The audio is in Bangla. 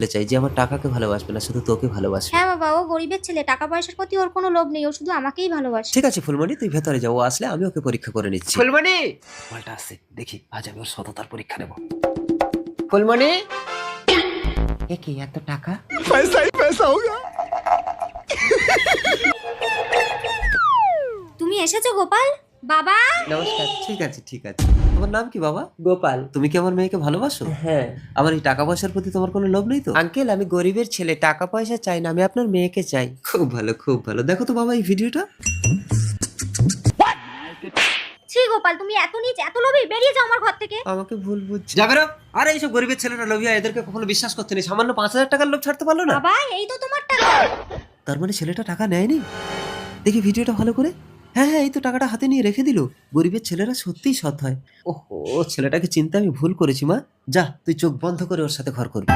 চাই যে আমার টাকাকে ভালোবাসবে না, শুধু তোকে ভালোবাসবে। হ্যাঁ বাবা, ও গরিবের ছেলে, টাকা পয়সার প্রতি ওর কোনো লোভ নেই, ও শুধু আমাকেই ভালোবাসে। ঠিক আছে ফুলমণি, তুই ভেতরে যাও, ও আসলে আমি ওকে পরীক্ষা করে নিচ্ছি। ফুলমণি, মালটা আসছে, দেখি আজ আমি ওর সততার পরীক্ষা নেব। ফুলমণি, এ কি এত টাকা? তুমি এসেছো গোপাল? বাবা। নমস্কার। ঠিক আছে ঠিক আছে। তোমার নাম কি বাবা? গোপাল। তুমি কি আমার মেয়েকে ভালোবাসো? হ্যাঁ আমার এই টাকা পয়সার প্রতি তোমার কোনো লোভ নেই তো? আঙ্কেল, আমি গরিবের ছেলে, টাকা পয়সা চাই না, আমি আপনার মেয়েকে চাই। খুব ভালো খুব ভালো। দেখো তো বাবা এই ভিডিওটা। ছি গোপাল, তুমি এত নীচ, এত লোভী, বেরিয়ে যাও আমার ঘর থেকে। আমাকে ভুল বুঝছি। যাবে না? আরে এইসব গরিবের ছেলেরা লোভিয়া, এদেরকে কখনো বিশ্বাস করতে নেই। সামান্য 5,000 টাকার লোভ ছাড়তে পারলো না। বাবা, এই তো তোমার টাকা। তার মানে ছেলেটা টাকা নেয়নি। দেখি ভিডিওটা ভালো করে। হ্যাঁ হ্যাঁ, এই তো টাকাটা হাতে নিয়ে রেখে দিল। গরিবের ছেলেরা সত্যিই সৎ হয়। ওহো, ছেলেটাকে চিনতে আমি ভুল করেছি মা। যা, তুই চোখ বন্ধ করে ওর সাথে ঘর করবি।